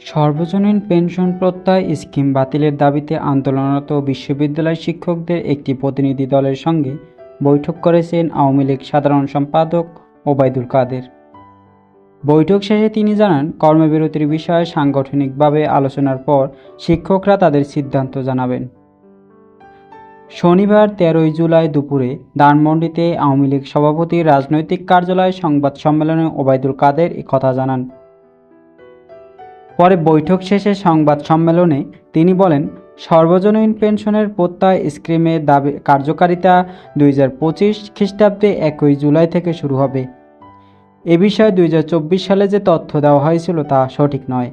সর্বজনীন পেনশন প্রত্যয় স্কিম বাতিলের দাবিতে আন্দোলনরত বিশ্ববিদ্যালয় শিক্ষকদের একটি প্রতিনিধি দলের সঙ্গে বৈঠক করেছেন আওয়ামী লীগ সাধারণ সম্পাদক ওবায়দুল কাদের। বৈঠক শেষে তিনি জানান, কর্মবিরতির বিষয়ে সাংগঠনিকভাবে আলোচনার পর শিক্ষকরা তাদের সিদ্ধান্ত জানাবেন। শনিবার 13 জুলাই দুপুরে ধানমন্ডিতে আওয়ামী লীগ সভাপতির রাজনৈতিক কার্যালয়ে সংবাদ সম্মেলনে ওবায়দুল কাদের কথা জানান। পরে বৈঠক শেষে সংবাদ সম্মেলনে তিনি বলেন, সর্বজনীন পেনশনের প্রত্যয় স্কিমের দাবি কার্যকারিতা 2025 খ্রিস্টাব্দে 1 জুলাই থেকে শুরু হবে। এ বিষয়ে 2024 সালে যে তথ্য দেওয়া হয়েছিল তা সঠিক নয়।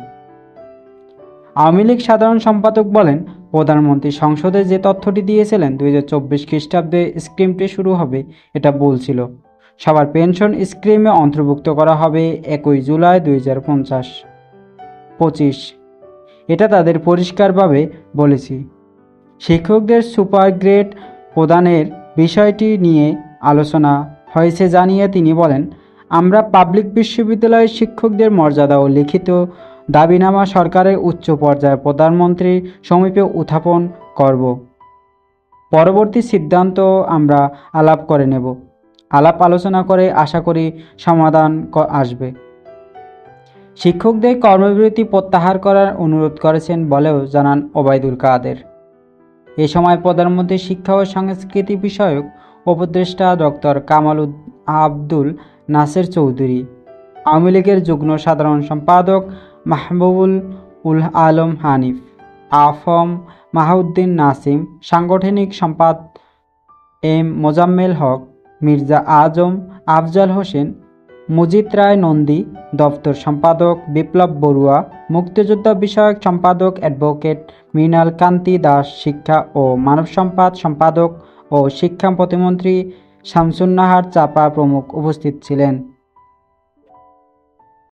আওয়ামী লীগ সাধারণ সম্পাদক বলেন, প্রধানমন্ত্রী সংসদে যে তথ্যটি দিয়েছিলেন 2024 খ্রিস্টাব্দে স্কিমটি শুরু হবে, এটা ভুল ছিল। সবার পেনশন স্কিমে অন্তর্ভুক্ত করা হবে 1 জুলাই 2025। এটা তাদের পরিষ্কারভাবে বলেছি। শিক্ষকদের সুপার গ্রেড প্রদানের বিষয়টি নিয়ে আলোচনা হয়েছে জানিয়ে তিনি বলেন, আমরা পাবলিক বিশ্ববিদ্যালয়ের শিক্ষকদের মর্যাদা ও লিখিত দাবিনামা সরকারের উচ্চ পর্যায়ে প্রধানমন্ত্রীর সমীপে উত্থাপন করব। পরবর্তী সিদ্ধান্ত আমরা আলাপ করে নেব। আলাপ আলোচনা করে আশা করি সমাধান আসবে। শিক্ষকদের কর্মবিরতি প্রত্যাহার করার অনুরোধ করেছেন বলেও জানান ওবায়দুল কাদের। এ সময় প্রধানমন্ত্রীর শিক্ষা ও সংস্কৃতি বিষয়ক উপদেষ্টা ডক্টর কামাল আব্দুল নাসের চৌধুরী, আওয়ামী লীগের যুগ্ম সাধারণ সম্পাদক মাহবুবুল উল আলম হানিফ, আফম মাহাউদ্দিন নাসিম, সাংগঠনিক সম্পাদক এম মোজাম্মেল হক, মির্জা আজম আফজাল হোসেন, মুজিত রায় নন্দী, দপ্তর সম্পাদক বিপ্লব বড়ুয়া, মুক্তিযোদ্ধা বিষয়ক সম্পাদক অ্যাডভোকেট মৃণাল কান্তি দাস, শিক্ষা ও মানব সম্পদ সম্পাদক ও শিক্ষা প্রতিমন্ত্রী শামসুন্নাহার চাপা প্রমুখ উপস্থিত ছিলেন।